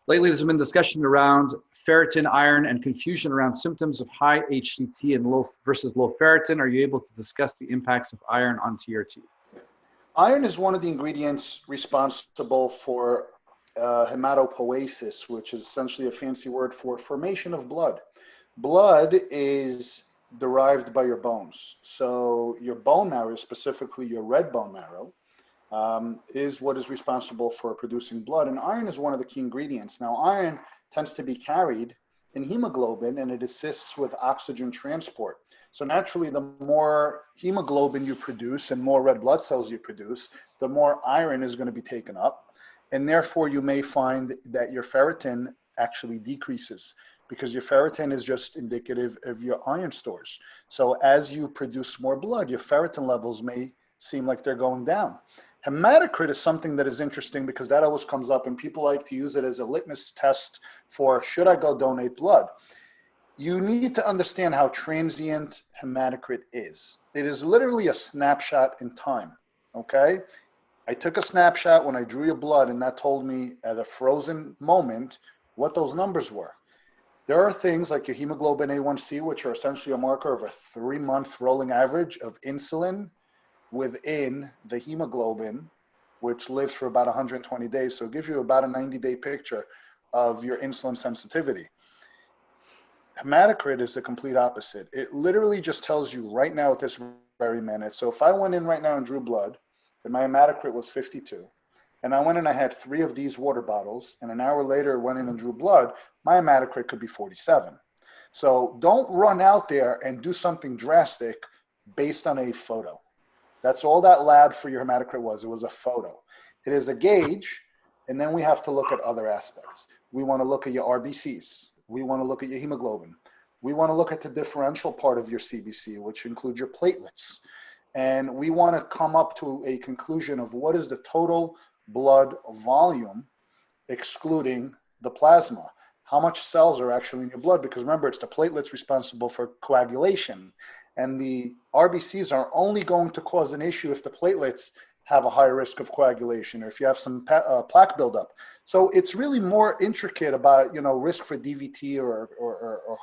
Lately, there's been discussion around ferritin, iron, and confusion around symptoms of high HTT and low versus low ferritin. Are you able to discuss the impacts of iron on TRT? Iron is one of the ingredients responsible for hematopoiesis, which is essentially a fancy word for formation of blood. Blood is derived by your bones. So your bone marrow, specifically your red bone marrow, is what is responsible for producing blood. And iron is one of the key ingredients. Now, iron tends to be carried in hemoglobin, and it assists with oxygen transport. So naturally, the more hemoglobin you produce and more red blood cells you produce, the more iron is going to be taken up. And therefore, you may find that your ferritin actually decreases, because your ferritin is just indicative of your iron stores. So as you produce more blood, your ferritin levels may seem like they're going down. Hematocrit is something that is interesting because that always comes up, and people like to use it as a litmus test for, should I go donate blood? You need to understand how transient hematocrit is. It is literally a snapshot in time, okay? I took a snapshot when I drew your blood, and that told me at a frozen moment what those numbers were. There are things like your hemoglobin A1C, which are essentially a marker of a 3-month rolling average of insulin within the hemoglobin, which lives for about 120 days. So it gives you about a 90-day picture of your insulin sensitivity. Hematocrit is the complete opposite. It literally just tells you right now at this very minute. So if I went in right now and drew blood, and my hematocrit was 52, and I went in and I had 3 of these water bottles, and an hour later went in and drew blood, my hematocrit could be 47. So don't run out there and do something drastic based on a photo. That's all that lab for your hematocrit was. It was a photo. It is a gauge, and then we have to look at other aspects. We want to look at your RBCs. We want to look at your hemoglobin. We want to look at the differential part of your CBC, which includes your platelets. And we want to come up to a conclusion of what is the total blood volume, excluding the plasma. How much cells are actually in your blood? Because remember, it's the platelets responsible for coagulation. And the RBCs are only going to cause an issue if the platelets have a higher risk of coagulation, or if you have some plaque buildup. So it's really more intricate about, risk for DVT or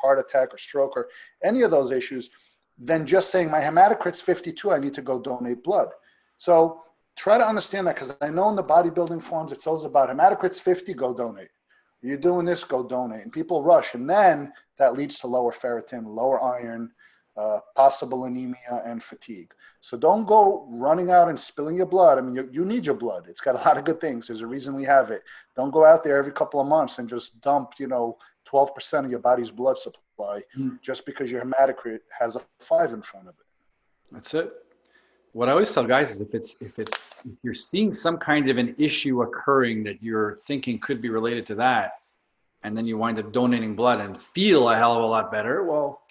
heart attack or stroke or any of those issues than just saying my hematocrit's 52, I need to go donate blood. So try to understand that, because I know in the bodybuilding forums, it's always about hematocrit's 50, go donate. You're doing this, go donate. And people rush, and then that leads to lower ferritin, lower iron, possible anemia and fatigue. So don't go running out and spilling your blood. I mean, you need your blood. It's got a lot of good things. There's a reason we have it. Don't go out there every couple of months and just dump, 12% of your body's blood supply just because your hematocrit has a 5 in front of it. That's it. What I always tell guys is if you're seeing some kind of an issue occurring that you're thinking could be related to that, and then you wind up donating blood and feel a hell of a lot better, well,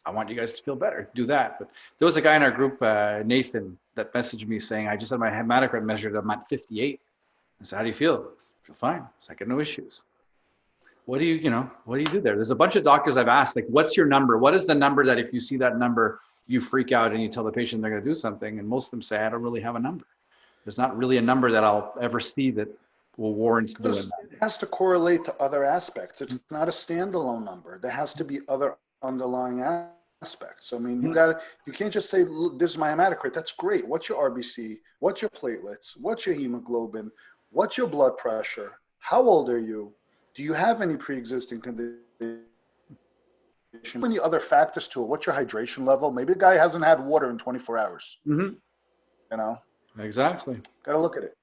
I want you guys to feel better. Do that. But there was a guy in our group, Nathan, that messaged me saying, I just had my hematocrit measured. I'm at 58. I said, how do you feel? I feel fine. It's like, no issues. What do you do there? There's a bunch of doctors I've asked, like, what's your number? What is the number that if you see that number, you freak out and you tell the patient they're going to do something? And most of them say, I don't really have a number. There's not really a number that I'll ever see that will warrant doing that. It has to correlate to other aspects. It's not a standalone number. There has to be other underlying aspects. I mean, you can't just say, look, this is my hematocrit. That's great. What's your RBC? What's your platelets? What's your hemoglobin? What's your blood pressure? How old are you? Do you have any pre-existing condition? Many other factors to it. What's your hydration level? Maybe the guy hasn't had water in 24 hours. Exactly. Got to look at it.